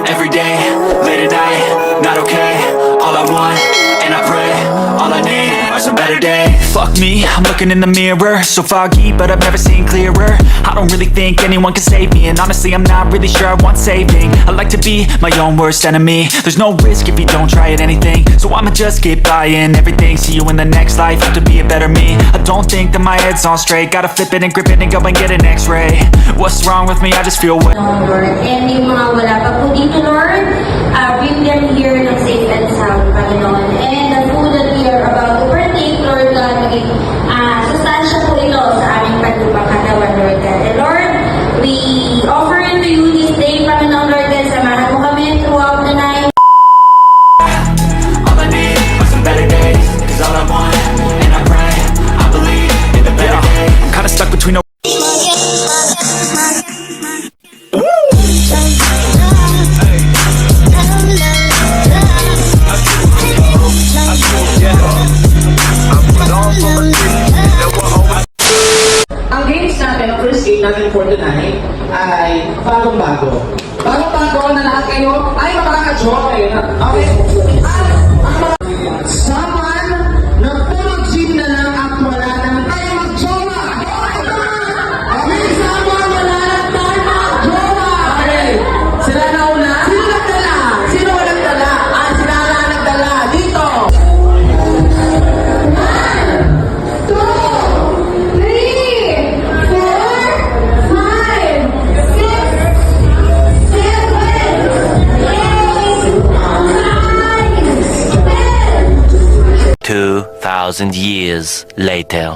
every day, late at night, not okay. All I want, and I pray, all I need are some better days. Fuck me, I'm looking in the mirror, so foggy, but I've never seen clearer. I don't really think anyone can save me, and honestly I'm not really sure I want saving. I like to be my own worst enemy. There's no risk if you don't try at anything, so I'ma just keep buying everything. See you in the next life, have to be a better me. I don't think that my head's on straight, gotta flip it and grip it and go and get an x-ray. What's wrong with me? I just feel Lord, and yung mga wala pa po dito, Lord, bring them here ng safe and sound, Panginoon. And the food that we are about to partake, Lord God, maging sustansya po ito sa aming pagtubang katawan, Lord God. And Lord, we offer it to you this day, Panginoon, Lord God, samahan mo kami throughout the night. all I need are some better days, 'cause all I want, and I pray, I believe in the better days. I'm kinda stuck between a Ang games natin, ang first game natin for tonight ay bagong-bago. Bagong-bago na lahat kayo ay makaka-jowa kayo na. Okay? At ang mga saman na pumag-gym na lang at wala nang tayo mag-jowa. Okay, saman wala nang tayo mag-jowa. Okay, sila na una. Sino nagdala? Sino walang dala? Sila na nagdala. Dito. Two 2,000 years later.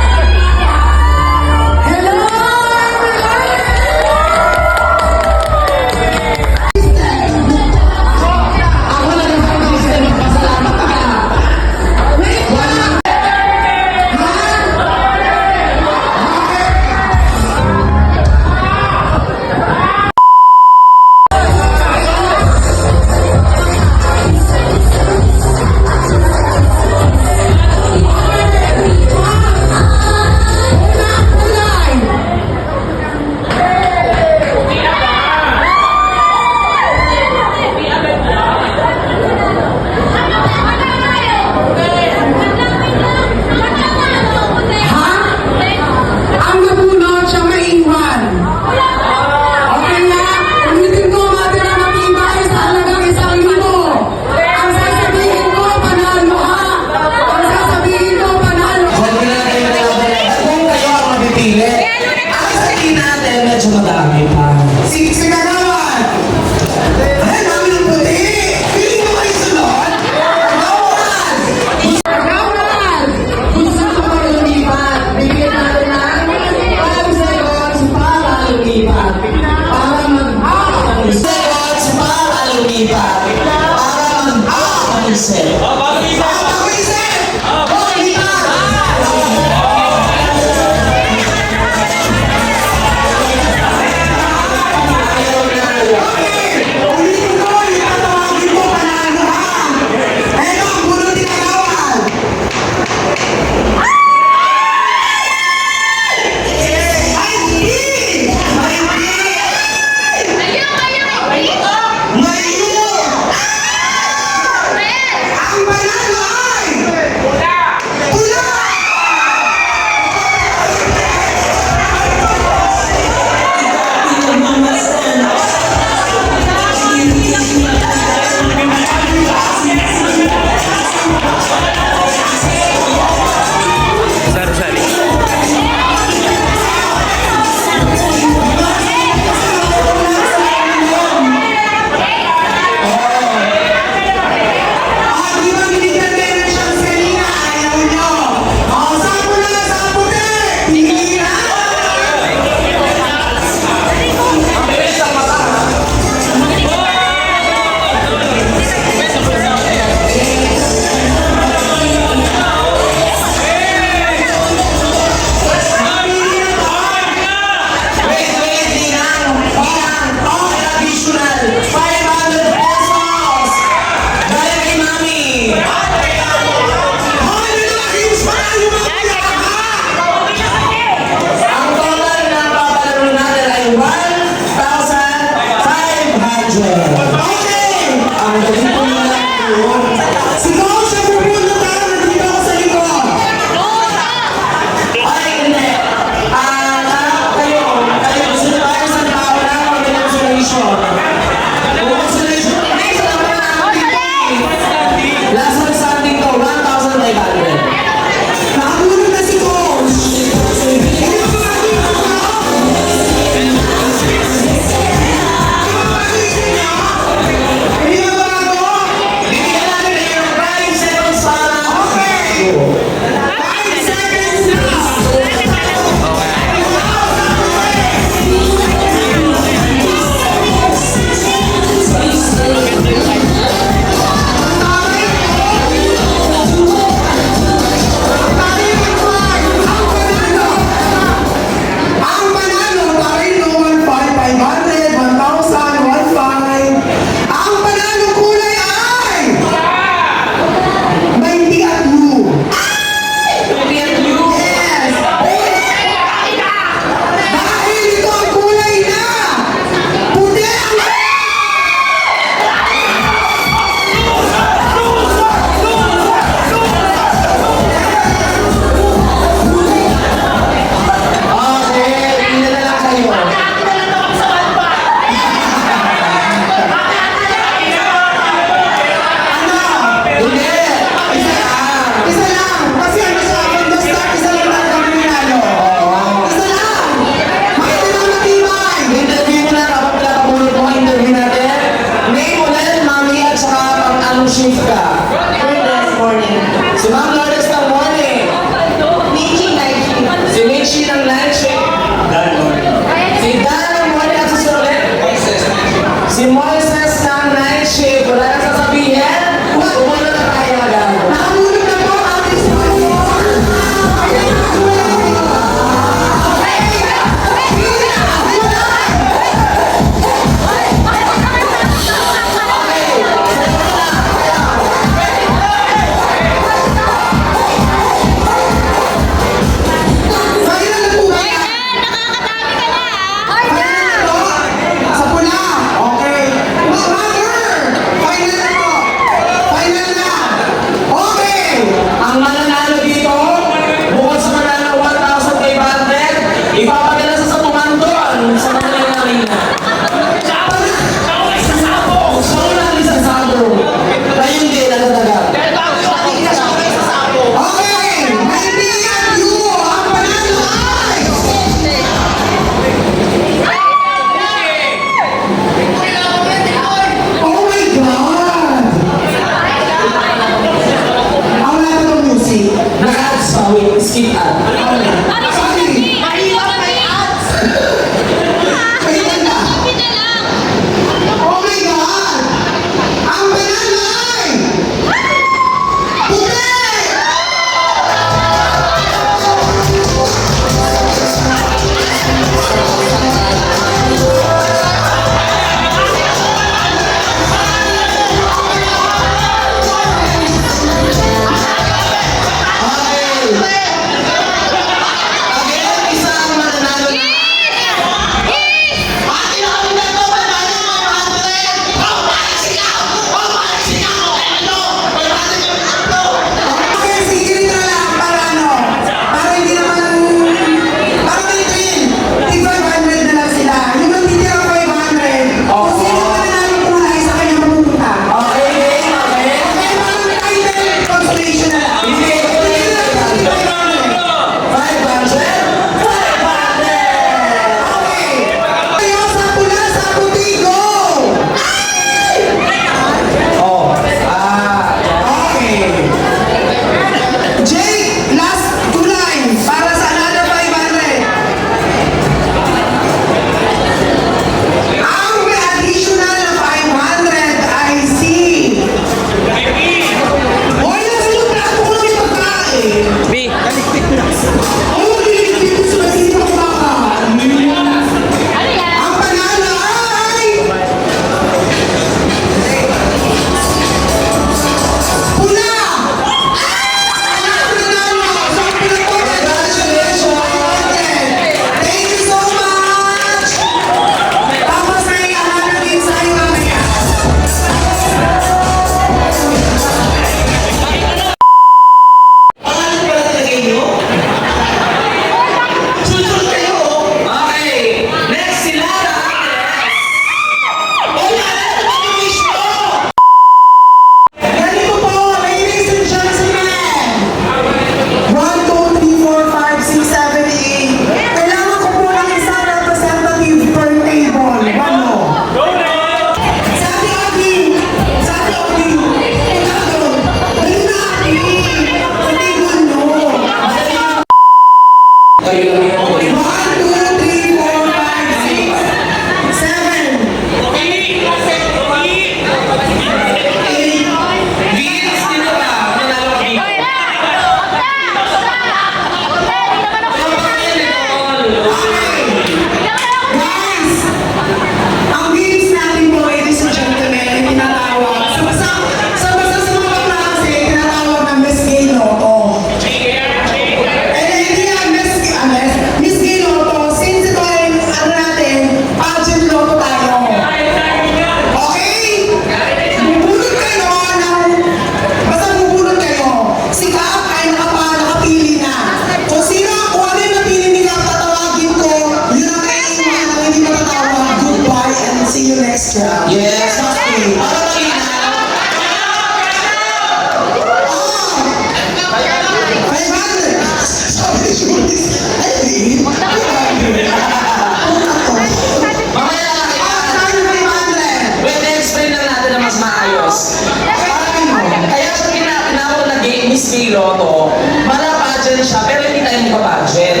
Loto, mala-pageant siya, pero hindi tayo magpa-pageant.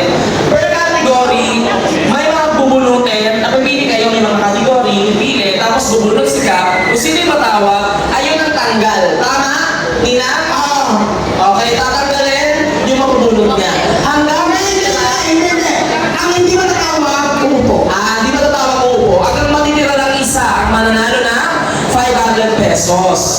Per category, may mga bubulutin, napipili kayo ng mga category, pili, tapos bubulot sila, kung sino yung matawag, ayun ang tanggal. Tama? Nina? Okay, tatanggalin yung mabubulot niya. Hanggang ang hindi matatawag, umupo. Hindi matatawag, umupo. Hanggang matitira lang isa, ang mananalo na 500 pesos.